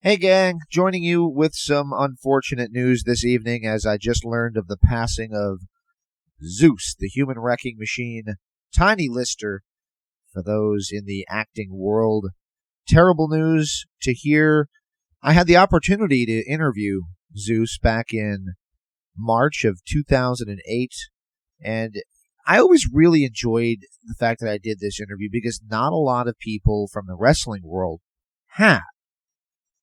Hey gang, joining you with some unfortunate news this evening as I just learned of the passing of Zeus, the human wrecking machine, Tiny Lister, for those in the acting world. Terrible news to hear. I had the opportunity to interview Zeus back in March of 2008, and I always really enjoyed the fact that I did this interview because not a lot of people from the wrestling world have.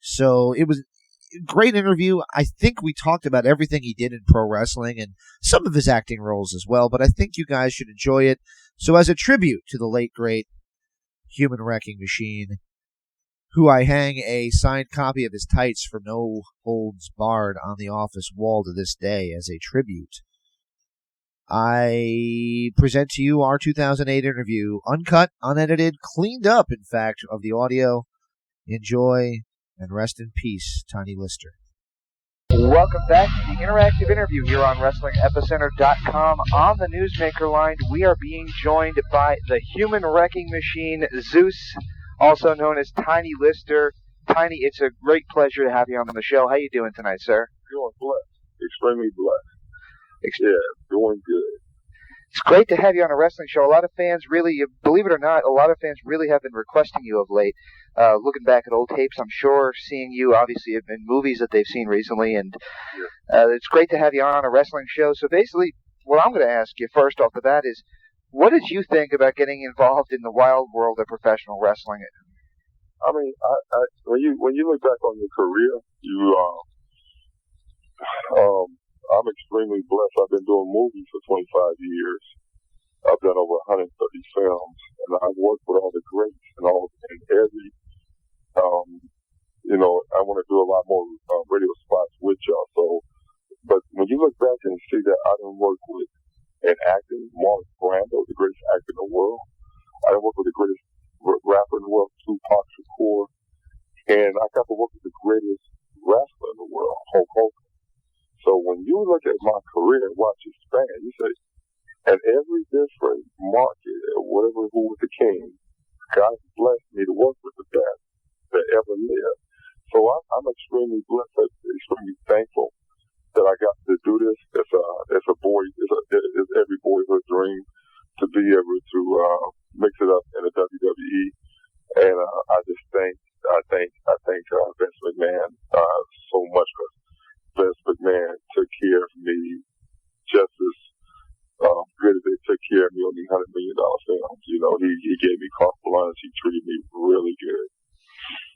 So it was a great interview. I think we talked about everything he did in pro wrestling and some of his acting roles as well, but I think you guys should enjoy it. So as a tribute to the late, great human wrecking machine, who I hang a signed copy of his tights from No Holds Barred on the office wall to this day as a tribute, I present to you our 2008 interview, uncut, unedited, cleaned up, in fact, of the audio. Enjoy. And rest in peace, Tiny Lister. Welcome back to the interactive interview here on WrestlingEpicenter.com. On the Newsmaker line, we are being joined by the human wrecking machine, Zeus, also known as Tiny Lister. Tiny, it's a great pleasure to have you on the show. How you doing tonight, sir? Doing blessed. Extremely blessed. Yeah, doing good. It's great to have you on a wrestling show. A lot of fans really, believe it or not, a lot of fans really have been requesting you of late. Looking back at old tapes, I'm sure seeing you obviously in movies that they've seen recently, and it's great to have you on a wrestling show. So basically, what I'm going to ask you first off the bat is, what did you think about getting involved in the wild world of professional wrestling? I mean, when you look back on your career, I'm extremely blessed. I've been doing movies for 25 years. I've done over 130 films, and I've worked with all the greats and every. I want to do a lot more radio spots with y'all. So, but when you look back and see that I done work with an actor, Marlon Brando, the greatest actor in the world. I done work with the greatest rapper in the world, Tupac Shakur, and I got to work with the greatest wrestler in the world, Hulk Hogan. So when you look at my career and watch it span, you say, at every different market, whatever, who was the king, God blessed me to work with the best that ever lived. So I'm extremely blessed, extremely thankful that I got to do this. It's every boyhood dream to be able to mix it up in the WWE. And I thank Vince McMahon so much, because Vince McMahon took care of me just as good as they took care of me on the $100 million films. He gave me carte blanche. He treated me really good.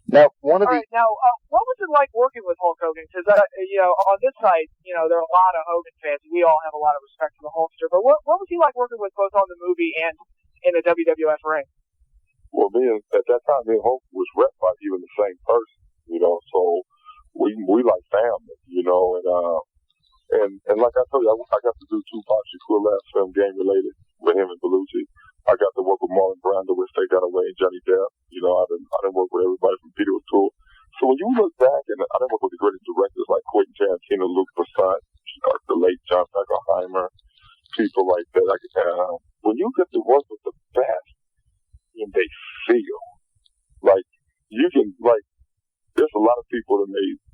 Now, what was it like working with Hulk Hogan? Because on this site, there are a lot of Hogan fans. We all have a lot of respect for the Hulkster. But what was he like working with both on the movie and in the WWF ring? Well, at that time, me and Hulk was rep by even the same person. So we like family. And like I told you, I got to do Tupac Shakur last film, Game Related, with him and Belushi. I got to work with Marlon Brando with Stay That Away and Johnny Depp. I didn't work with everybody from Peter O'Toole. So when you look back, and I didn't work with the greatest directors like Quentin Tarantino, Luc Besson, the late John Beckenheimer, people like that. When you get to work with the best, and they feel like you can, like, there's a lot of people that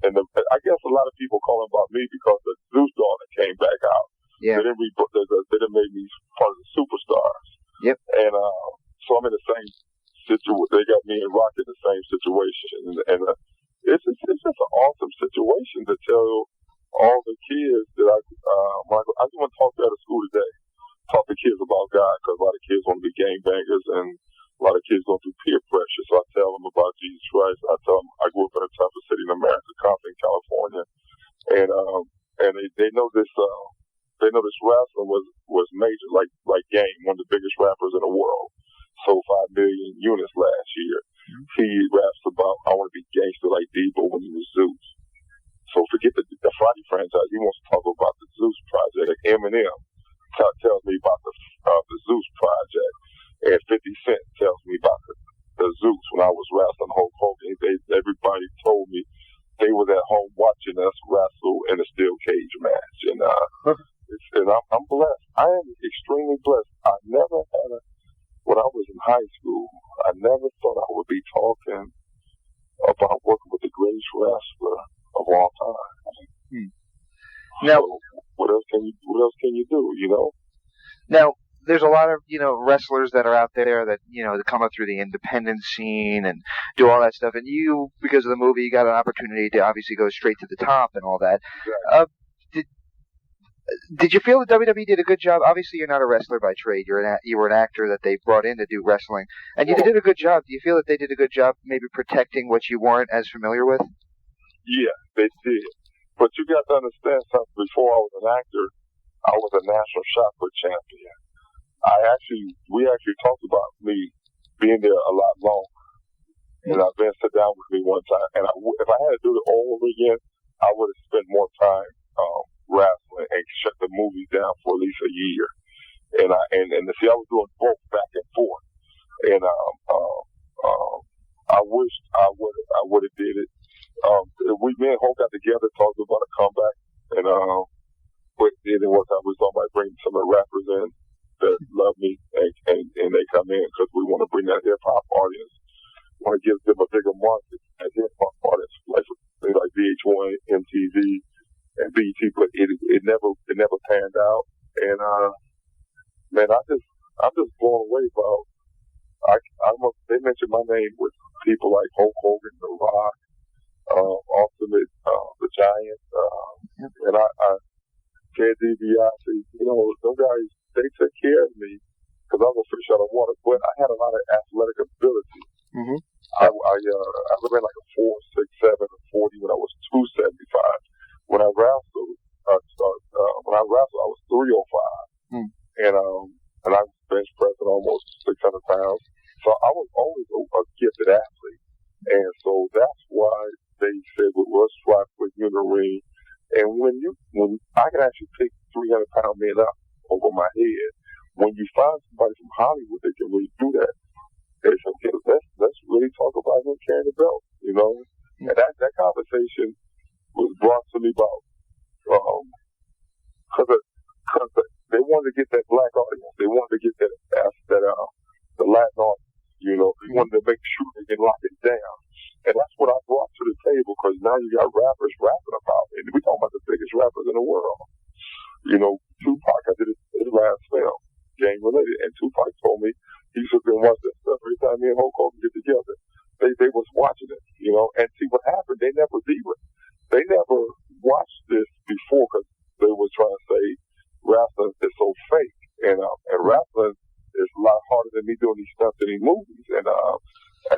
I guess a lot of people calling about me because the Zeus daughter came back out. Yeah. They didn't make me part of the superstars. Yep. And so I'm in the same situation. They got me and Rock in the same situation, and it's just an awesome situation to tell all the kids that I just want to talk to out of school today. Talk to kids about God, because a lot of kids want to be gangbangers, and a lot of kids go through peer pressure. So I tell them about Jesus Christ. I tell them I grew up in a toughest city in America, Compton, California, and they know this. They know this wrestler was major, like Game, one of the biggest rappers in the world. Sold 5 million units last year. Mm-hmm. He raps about, I want to be gangster like Debo when he was Zeus. So forget the Friday franchise. He wants to talk about the Zeus project. Like Eminem tells me about the Zeus project, and 50 Cent tells me about the Zeus when I was wrestling Hulk Hogan. Everybody told me they was at home watching us wrestle in a steel cage match, and I'm blessed. I am extremely blessed. I never had when I was in high school, I never thought I would be talking about working with the greatest wrestler of all time. Now, so what else can you do? You know. Now, there's a lot of, wrestlers that are out there that, that come up through the independent scene and do all that stuff. And you, because of the movie, you got an opportunity to obviously go straight to the top and all that. Right. Did you feel that WWE did a good job? Obviously, you're not a wrestler by trade. You were an actor that they brought in to do wrestling. And you did a good job. Do you feel that they did a good job maybe protecting what you weren't as familiar with? Yeah, they did. But you got to understand something. Before I was an actor, I was a national shot put champion. We actually talked about me being there a lot longer. And Vince sat down with me one time, and if I had to do it all over again, I would have spent more time wrestling and shut the movie down for at least a year. And see, I was doing both back and forth. And I wish I would have did it. Me and Hogan got together, talked about a comeback, and but then it was I was talking about bringing some of the rappers in that love me, and they come in because we want to bring that hip hop audience. Want to give them a bigger market as hip hop artists, like VH1, MTV, and BET, but it never panned out. And man, I'm just blown away about. They mentioned my name with people like Hulk Hogan, The Rock, Ultimate, the Giant, and Ted DiBiase. Those guys, they took care of me because I was a fish out of water, but I had a lot of athletic ability. Mm-hmm. I ran like a 4.67 or 40 when I was 275. When I wrestled, I was 305, and I was bench pressing almost 600 pounds. So I was always a gifted athlete, and so that's why they said with Russ Swap with you in the ring. And when I can actually pick 300-pound men up over my head, when you find somebody from Hollywood that can really do that, they say, okay, let's really talk about him carrying the belt, And that conversation was brought to me about because they wanted to get that black audience, they wanted to get that the Latin audience, they wanted to make sure they can lock it down. And that's what I brought to the table, because now you got rappers rapping about it. And we're talking about the biggest rappers in the world. Tupac, I did his last film, gang related, and Tupac told me he should have been watching that stuff every time me and Hulk Hogan get together. They was watching it, and see what happened. They never watched this before because they were trying to say wrestling is so fake, and wrestling is a lot harder than me doing these stunts in these movies, and I've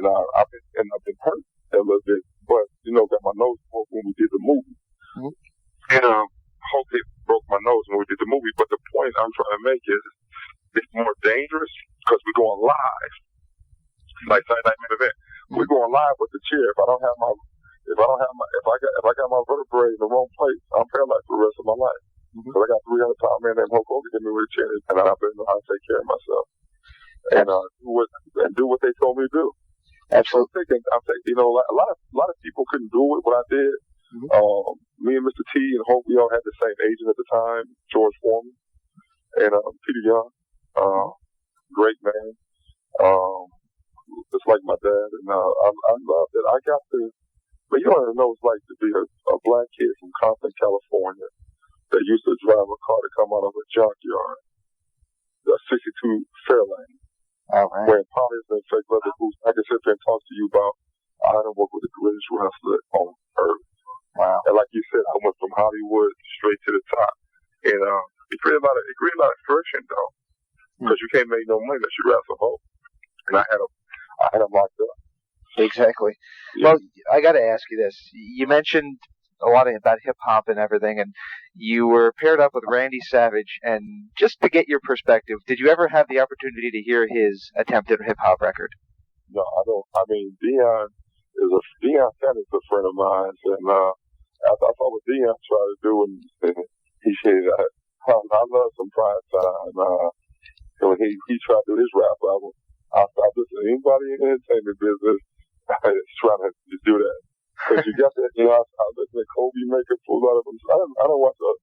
been hurt a little bit, but got my nose broke when we did the movie, and Hogan broke my nose when we did the movie. But the point I'm trying to make is it's more dangerous because we're going live. Like Saturday Night Main Event, we're going live with the chair. If I got my vertebrae in the wrong place, I'm paralyzed for the rest of my life. Because I got 300-pound man named Hulk Hogan hit me with a chair, and I better know how to take care of myself and do what they told me to do. Absolutely. I'm thinking, a lot of people couldn't do it. What I did, me and Mr. T and Hope, we all had the same agent at the time, George Foreman, and Peter Young, great man. Just like my dad, and I love that I got to. But you don't even know what it's like to be a black kid from Compton, California, that used to drive a car to come out of a junkyard, the 62 Fairlane, wearing polyester and fake leather boots. I can sit there and talk to you about I done work with the greatest wrestler on earth. Wow! And like you said, I went from Hollywood straight to the top, and it created a lot of friction though, because you can't make no money unless you wrestle home. And I had them locked up. Exactly. Yeah. Well, I got to ask you this. You mentioned a lot about hip-hop and everything, and you were paired up with Randy Savage, and just to get your perspective, did you ever have the opportunity to hear his attempt at a hip-hop record? No, I don't. I mean, Deion Sanders is a friend of mine, and I saw what Deion tried to do, and he said, I love some prime time. When he tried to do his rap album, I stopped listening to anybody in the entertainment business trying to do that. Because you got that, I listen to Kobe make a fool out of him. I don't want to,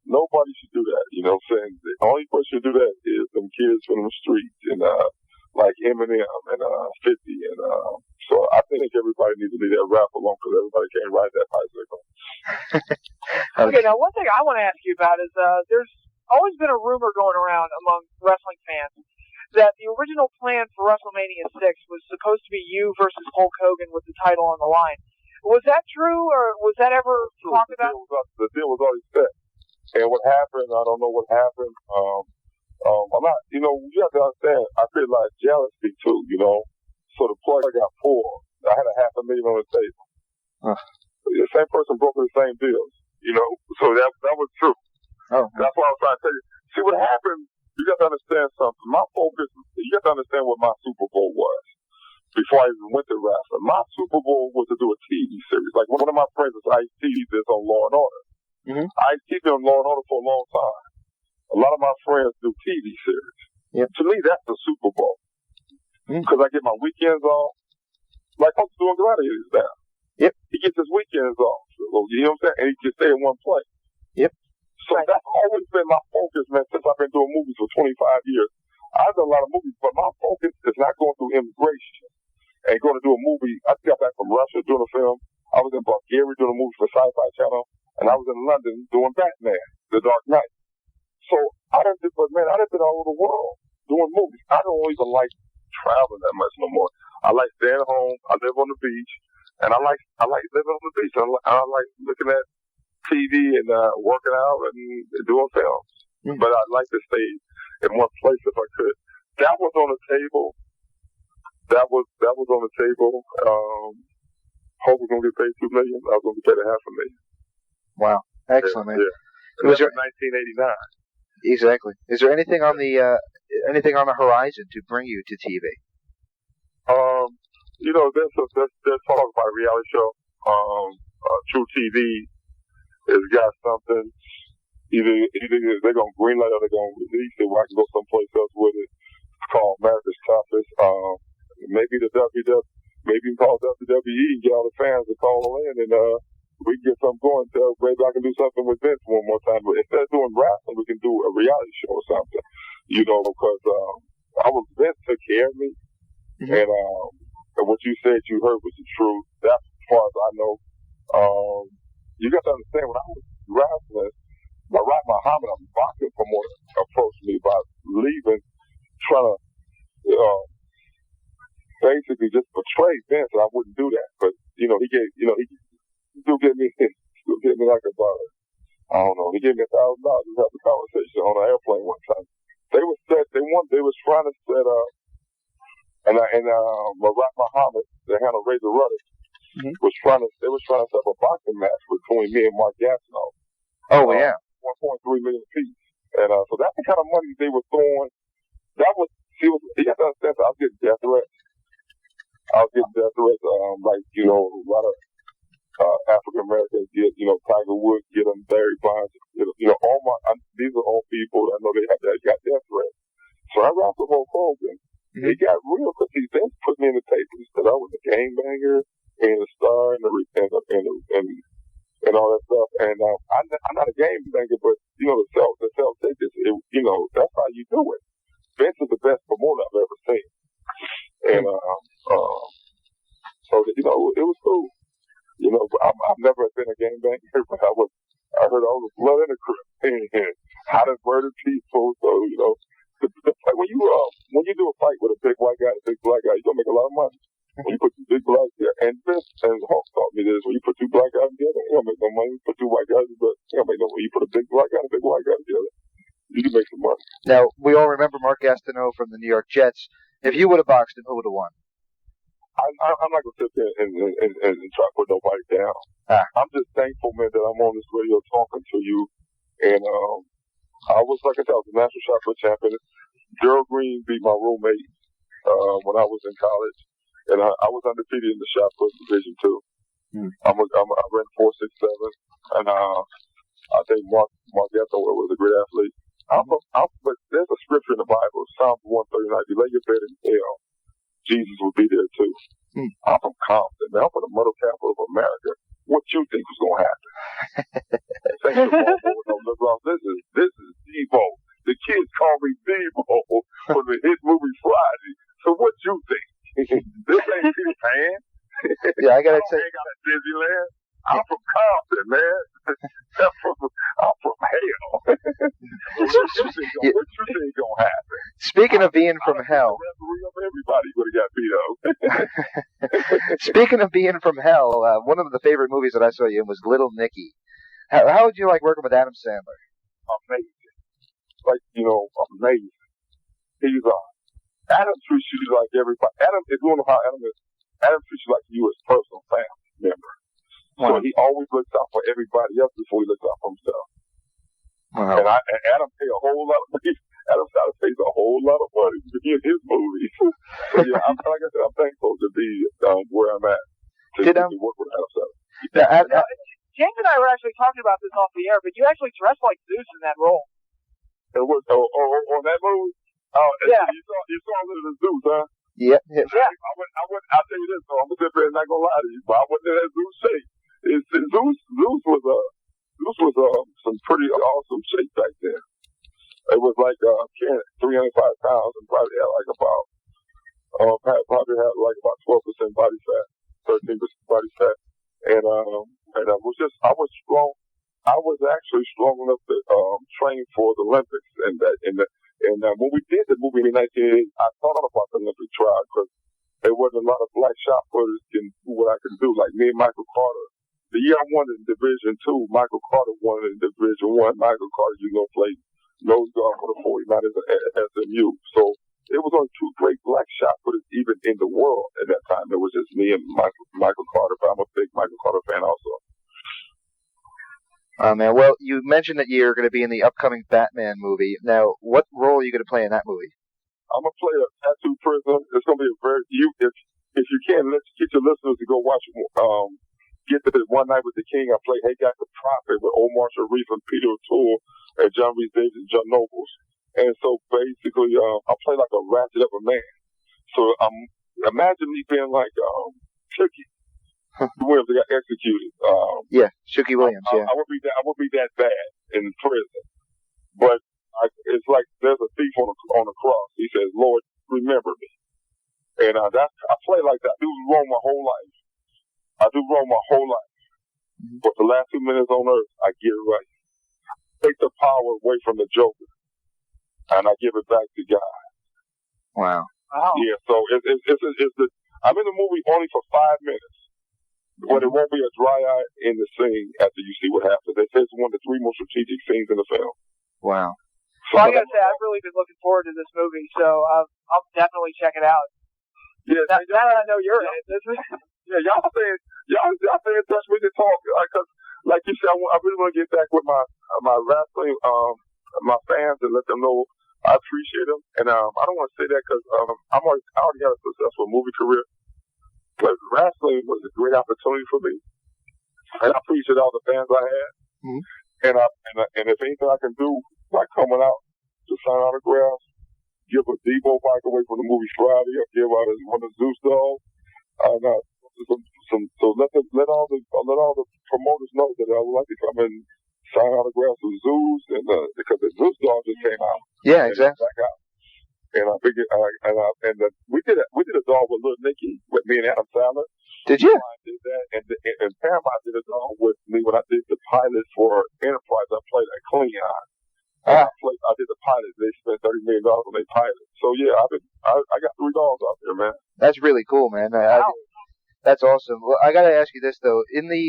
nobody should do that, what I'm saying? The only person who do that is them kids from the streets, and like Eminem and 50 and So I think everybody needs to leave that rap alone because everybody can't ride that bicycle. Okay, now one thing I want to ask you about is there's always been a rumor going around among wrestling fans that the original plan for WrestleMania 6 was supposed to be you versus Hulk Hogan with the title on the line. Was that true, or was that ever talked about? The deal was already set. And what happened, I don't know what happened. I'm not, you have to understand, I feel like jealousy too, So the player got poor. I had $500,000 on the table. The same person broke the same deals, So that was true. Oh. That's why I was trying to tell you. See, what happened, you got to understand something. My focus, you got to understand what my Super Bowl was before I even went to wrestling. My Super Bowl was to do a TV series. Like one of my friends is Ice-T is on Law and Order. Mm-hmm. Ice-T been on Law and Order for a long time. A lot of my friends do TV series. Yep. To me, that's the Super Bowl. Because I get my weekends off. Like I'm doing Gladiators now. Yep. He gets his weekends off. You know what I'm saying? And he can stay in one place. Yep. So that's always been my focus, man, since I've been doing movies for 25 years. I've done a lot of movies, but my focus is not going through immigration and going to do a movie. I got back from Russia doing a film. I was in Bulgaria doing a movie for Sci-Fi Channel, and I was in London doing Batman, The Dark Knight. So I done been all over the world doing movies. I don't even like traveling that much no more. I like staying home. I live on the beach, and I like living on the beach. I like looking at TV and working out and doing films. But I'd like to stay in one place if I could. That was on the table. That was on the table. Hope was going to get paid $2 million. I was going to get paid $500,000. Wow, excellent, man. Yeah. Was in 1989. Exactly. Is there anything on the horizon to bring you to TV? There's talk about a reality show. True TV has got something. Either they're gonna greenlight or they're gonna release it. Where I can go someplace else with it. It's called America's Toughest. Maybe the maybe you can call WWE and get all the fans to call in and we can get something going. So maybe I can do something with Vince one more time. But instead of doing wrestling, we can do a reality show or something. Because Vince took care of me. Mm-hmm. And what you said you heard was the truth. That's as far as I know. You got to understand, when I was wrestling, Barack Muhammad, a boxing promoter, approached me about leaving, trying to basically just betray Vince, and I wouldn't do that. But he still gave me like about, I don't know, he gave me $1,000 to have a conversation on an airplane one time. They was trying to set up, and Barack Muhammad, the handle Razor Ruddock, was trying to set up a boxing match between me and Mark Gastineau. Oh yeah. $1.3 million apiece. And so that's the kind of money they were throwing. You have to understand, I was getting death threats. A lot of African Americans get, Tiger Woods, get them Barry Bonds, these are all people that I know they got death threats. So I rapped with Hulk Hogan. It got real because he then put me in the paper. He said I was a gangbanger and a star and all that stuff. And I'm not a gangbanger, but the self tickets. That's how you do it. Vince is the best promoter I've ever seen. And so it was cool. I've never been a gangbanger, but I heard all the blood in the crib and how to murder people. So when you do a fight with a big white guy and a big black guy, you're gonna make a lot of money. When you put two big black guys, and Vince and Hulk taught me this, when you put two black guys together, you don't make no money. You put two white guys together, you don't make no money. You put a big black guy and a big white guy together, you can make some money. Now, we all remember Mark Gastineau from the New York Jets. If you would have boxed him, who would have won? I'm not going to sit there and try to put nobody down. I'm just thankful, man, that I'm on this radio talking to you. And I was, like I said, I was a national shot put champion. Gerald Green beat my roommate when I was in college. And I was undefeated in the shot put division too. I ran 4.67, and I think Mark Gastineau was a great athlete. But there's a scripture in the Bible, Psalms 139. You lay your bed in hell, Jesus will be there too. I'm from Compton, man. I'm from the mother capital of America. What you think was going to happen? Thanks for LeBron. This is Devo. The kids call me Devo for the hit movie Friday. So what you think? This ain't Peter Pan. I gotta say, hang out at Disneyland. I'm from Compton, man. I'm from hell. What you think gonna happen? Speaking of being from hell, everybody would have got beat up. Speaking of being from hell, one of the favorite movies that I saw you in was Little Nicky. How would you like working with Adam Sandler? Amazing. Like, amazing. He's Adam treats you like everybody. Adam, if you want to know how Adam is, Adam treats you like you as personal family member. So he always looks out for everybody else before he looks out for himself. Wow. And Adam pays a whole lot of money. Adam Sandler pays a whole lot of money to be in his movies. So yeah, like I said, I'm thankful to be where I'm at to work with Adam Sandler. James and I were actually talking about this off the air, but you actually dressed like Zeus in that role. It was on that movie. Oh yeah, you saw a little of Zeus, huh? Yeah. I'll tell you this, though. I'm gonna sit there and not gonna lie to you, but I went in that Zeus shape. Zeus was some pretty awesome shape back then. It was like 305 pounds and probably had like about 12% body fat, 13% body fat, and I was strong. I was actually strong enough to train for the Olympics, and when we did the movie in 1988, I thought about the Olympic trial because there wasn't a lot of black shot putters can do what I can do. Like me and Michael Carter. The year I won in Division II, Michael Carter won in Division I. Michael Carter, played nose guard for the 49ers at SMU. So it was only two great black shot putters even in the world at that time. It was just me and Michael Carter, but I'm a big Michael Carter fan also. Oh, man. Well, you mentioned that you're going to be in the upcoming Batman movie. Now, what role are you going to play in that movie? I'm going to play a tattoo prisoner. It's going to be if you can, let's get your listeners to go watch Get to One Night with the King. I play Hagar the Prophet with Omar Sharif and Peter O'Toole and John Reese Davis and John Nobles. And so basically, I play like a ratchet up a man. So imagine me being like Chucky. Williams got executed. Chucky Williams. I would be that bad in prison. But it's like there's a thief on the cross. He says, "Lord, remember me." And I play like that. I do wrong my whole life. But the last 2 minutes on earth, I get it right. Take the power away from the Joker, and I give it back to God. Wow. Yeah. So I'm in the movie only for 5 minutes. But it won't be a dry eye in the scene after you see what happens. They say it's one of the 3 most strategic scenes in the film. Wow. Well, I gotta say, I've really been looking forward to this movie, so I'll definitely check it out. Yeah. Now that I know you're in it. Yeah, y'all stay in touch with the talk. Because, like you said, I really want to get back with my wrestling, my fans and let them know I appreciate them. And I don't want to say that because I already got a successful movie career. But wrestling was a great opportunity for me, and I appreciate all the fans I had. Mm-hmm. And if anything I can do by coming out to sign autographs, give a Debo bike away from the movie Friday, or give out one of the Zeus dolls, so let all the promoters know that I would like to come and sign autographs with Zeus, and because the Zeus doll just came out. Yeah, exactly. And I figured, we did a doll with Little Nicky with me and Adam Sandler. Did you? I did that, and Paramount did a doll with me when I did the pilot for Enterprise. I played at Cleon. I did the pilot. They spent $30 million on their pilot. So yeah, I got 3 dolls out there, man. That's really cool, man. That's awesome. Well, I gotta ask you this though. In the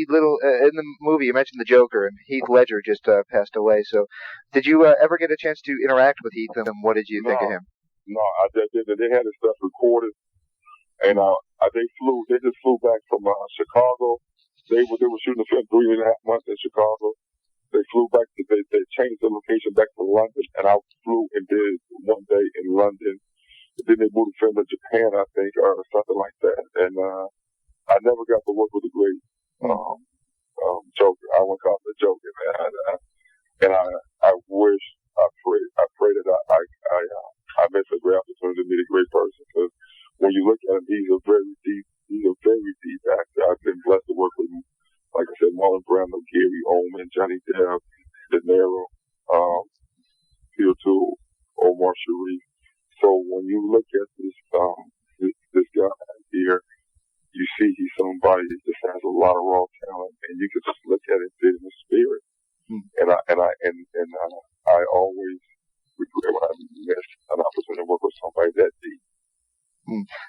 movie, you mentioned the Joker, and Heath Ledger just passed away. So, did you ever get a chance to interact with Heath, and what did you think of him? No, I did. They had his stuff recorded, and they just flew back from Chicago. They were shooting the film 3.5 months in Chicago. They flew back. They changed the location back to London, and I flew and did 1 day in London. Then they moved the film to Japan, I think, or something like that. And I never got to work with the great Joker. I went off the Joker, man. I wish, I pray that I miss a great opportunity to meet a great person. Because when you look at him, he's a very deep actor. I've been blessed to work with him. Like I said, Marlon Brando, Gary Oldman, Johnny Depp, De Niro, Peter O'Toole, Omar Sharif. So when you look at this guy here, you see he's somebody that just has a lot of raw talent, and you can just look at it in the spirit. And I always regret when I miss an opportunity to work with somebody that deep.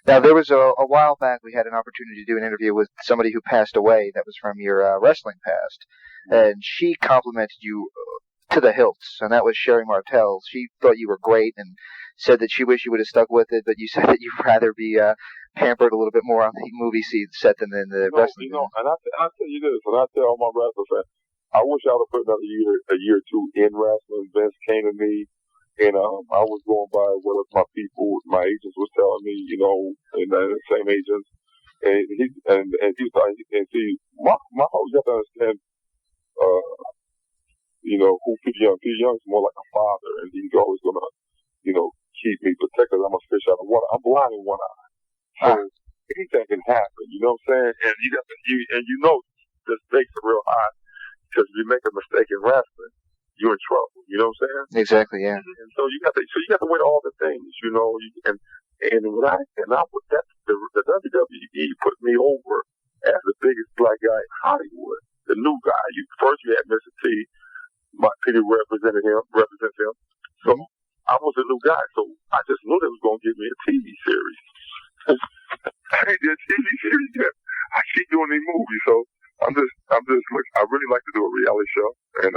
Now, there was a while back we had an opportunity to do an interview with somebody who passed away that was from your wrestling past, and she complimented you to the hilts, and that was Sherry Martel. She thought you were great and said that she wished you would have stuck with it, but you said that you'd rather be pampered a little bit more on the movie set than in the wrestling. And I'll tell you this, and I tell all my wrestling fans, I wish I would have put another year or two in wrestling. Vince came to me, and I was going by what my agents was telling me, and the same agents, and see, my whole, you have to understand, who Pete Young. Pete Young's more like a father, and he's always gonna, keep me protected. I'm a fish out of water. I'm blind in one eye, so anything can happen. You know what I'm saying? And the stakes are real high because if you make a mistake in wrestling, you're in trouble. You know what I'm saying? Exactly. Yeah. And so you got to weigh all the things. And when the WWE put me over as the biggest black guy in Hollywood, the new guy. First you had Mr. T. Peter represents him. So I was a new guy. So I just knew they was going to give me a TV series. I ain't did a TV series yet. I keep doing these movies. So I'm just I really like to do a reality show. And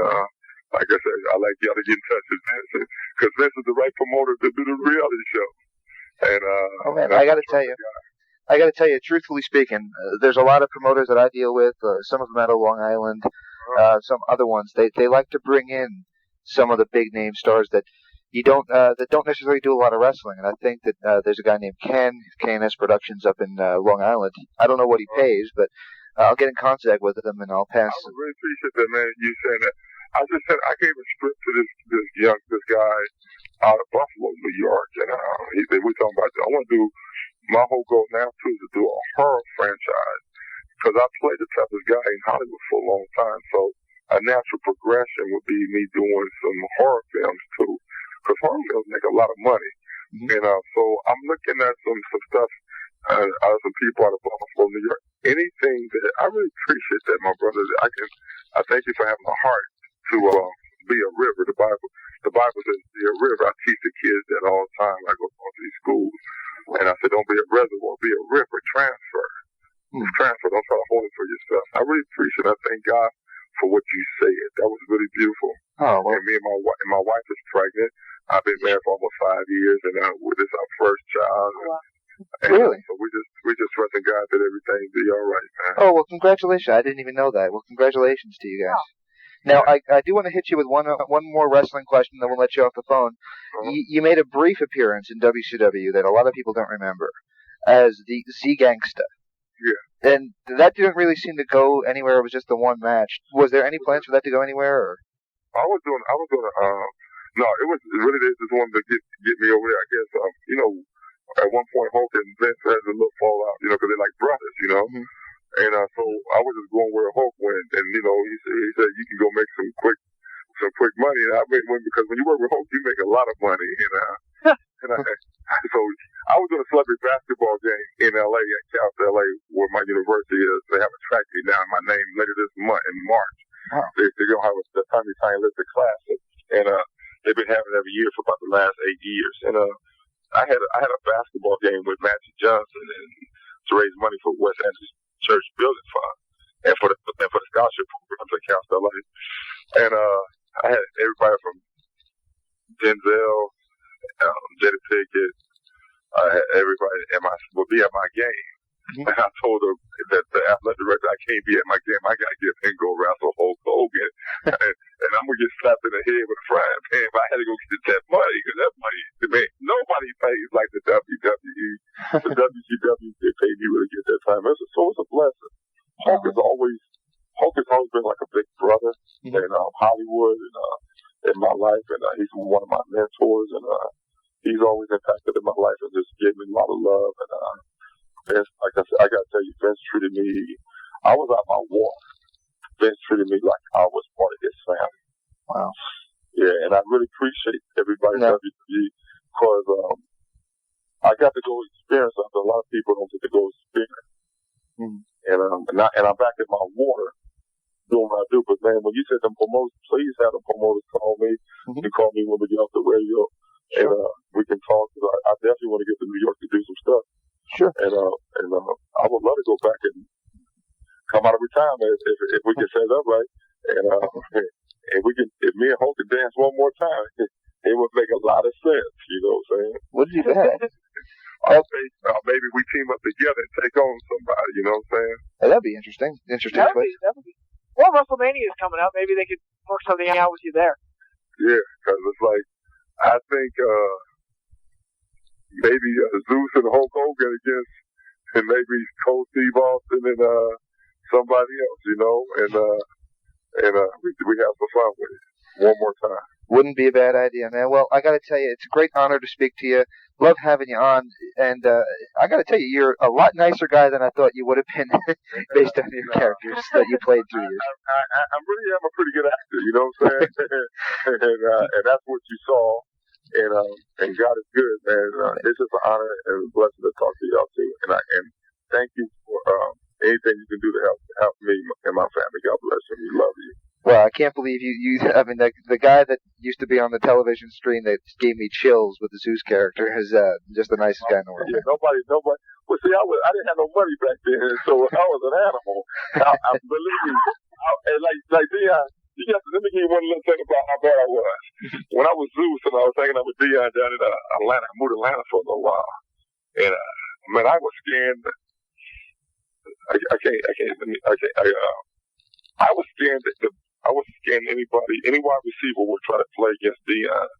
like I said, I like y'all to get in touch with Vince because Vince is the right promoter to do the reality show. And oh man, I got to tell you, truthfully speaking, there's a lot of promoters that I deal with. Some of them out of Long Island, some other ones. They like to bring in some of the big name stars that that don't necessarily do a lot of wrestling. And I think that there's a guy named K&S Productions up in Long Island. I don't know what he pays, but I'll get in contact with him and I'll pass. I really appreciate that, man. You saying that. I just said I gave a script to this guy out of Buffalo, New York, and we talking about that. I want to do my whole goal now too is to do a horror franchise because I played the toughest guy in Hollywood for a long time. So a natural progression would be me doing some horror films too, because horror films make a lot of money. And so I'm looking at some stuff out of some people out of Buffalo, New York. Anything that I really appreciate that, my brother. I thank you for having a heart to be a river. The Bible says be a river. I teach the kids that all the time. I go to these schools, and I said, don't be a reservoir, be a river. Transfer. Transfer. Don't try to hold it for yourself. I really appreciate it. I thank God for what you said. That was really beautiful. Oh, well. And me and my wife is pregnant. I've been married for almost 5 years, and this is our first child. And really? So we just trusting God that everything be all right, man. Oh well, congratulations! I didn't even know that. Well, congratulations to you guys. Now, I do want to hit you with one more wrestling question, then we'll let you off the phone. You made a brief appearance in WCW that a lot of people don't remember as the Z-Gangsta. Yeah. And that didn't really seem to go anywhere. It was just the one match. Was there any plans for that to go anywhere? Or? I was doing no, it was really they just wanted to get me over there. I guess at one point Hogan and Vince had a little fallout, because they're like brothers, And so I was just going where Hulk went, and he said you can go make some quick money. And I made one because when you work with Hulk, you make a lot of money. So I was doing a celebrity basketball game in LA at Cal LA, where my university is. They have a track meet down in my name later this month in March. Wow. They're gonna have the Tommy Lifted Classic, and they've been having it every year for about the last 8 years. And I had a basketball game with Magic Johnson and to raise money for West Angeles Church Building Fund and for the scholarship program for Cal LA. And I had everybody from Denzel, Jada Pinkett, I had everybody would be at my game. And I told her that the athletic director, I can't be at my game. I got to get up and go wrestle Hulk Hogan. and I'm going to get slapped in the head with a frying pan. But I had to go get that money because that money, man, nobody pays like the WWE. The WCW, they paid me really good that time. So it's a blessing. Hulk has always been like a big brother in Hollywood and in my life. And he's one of my mentors. And he's always impacted in my life and just gave me a lot of love. And Vince, like I said, I got to tell you, Vince treated me, I was out my water. Vince treated me like I was part of his family. Wow. Yeah, and I really appreciate everybody at WWE because I got to go experience something a lot of people don't get to go experience. And I'm back in my water doing what I do. But man, when you said them promoters, please have the promoters call me. You call me when we get off the radio, and we can talk. Cause I definitely want to get to New York to do some stuff. Sure. And I would love to go back and come out of retirement if we can set it up right. And we can, if me and Hulk can dance one more time, it would make a lot of sense. You know what I'm saying? Wouldn't be bad. Maybe we team up together and take on somebody. You know what I'm saying? That'd be interesting. That would be. Well, WrestleMania is coming up. Maybe they could work something out with you there. Yeah, because it's like, I think maybe Zeus and Hulk Hogan against, and maybe Cold Steve Austin and somebody else, you know, and we have some fun with it one more time. Wouldn't be a bad idea, man. Well, I got to tell you, it's a great honor to speak to you. Love having you on, and I got to tell you, you're a lot nicer guy than I thought you would have been based on your characters that you played through years. I really am a pretty good actor, you know what I'm saying? and that's what you saw, and God is good, man. It's just an honor and a blessing to talk to y'all too, and thank you for anything you can do to help me and my family. God bless you. We love you. Well, I can't believe you. I mean, the guy that used to be on the television screen that gave me chills with the Zeus character is just the nicest guy in the world. Yeah, nobody. Well, see, I didn't have no money back then, so I was an animal. I believe me. And like Dion, let me give you one little thing about how bad I was. When I was Zeus and I was hanging out with Dion down in Atlanta, I moved to Atlanta for a little while, and man, I was scared. I was scared that I wasn't scaring anybody. Any wide receiver would try to play against Dion.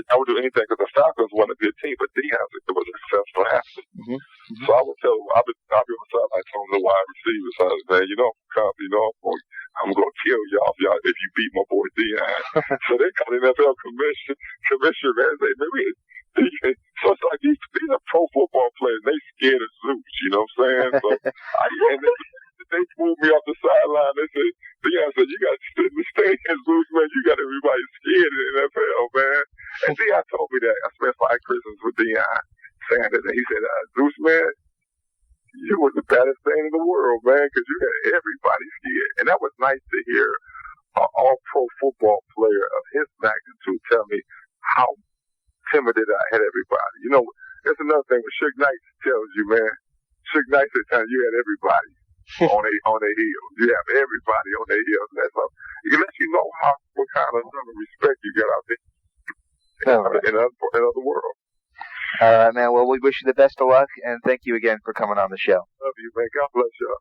I would do anything because the Falcons wasn't a good team, but Dion was a successful athlete. So I would tell him, I'll be on the sideline telling the wide receivers, man, I'm going to kill y'all if you beat my boy Dion. So they call the NFL commissioner, man. Say, maybe. So it's like these are pro football players. They scared of Zeus, you know what I'm saying? So they moved me off the sideline. They said, Dion said, you got to stay in Zeus, man. You got everybody scared in the NFL, man. And Dion told me that. I spent 5 Christmas with Dion saying that. And he said, Zeus, man, you were the baddest thing in the world, man, because you had everybody scared. And that was nice to hear an all-pro football player of his magnitude tell me how intimidated I had everybody. You know, there's another thing when Suge Knight tells you, man. Suge Knight said, you had everybody on their heels. You have everybody on their heels. And that's it lets you know what kind of love and respect you got out there in other world. All right, man. Well, we wish you the best of luck, and thank you again for coming on the show. Love you, man. God bless you.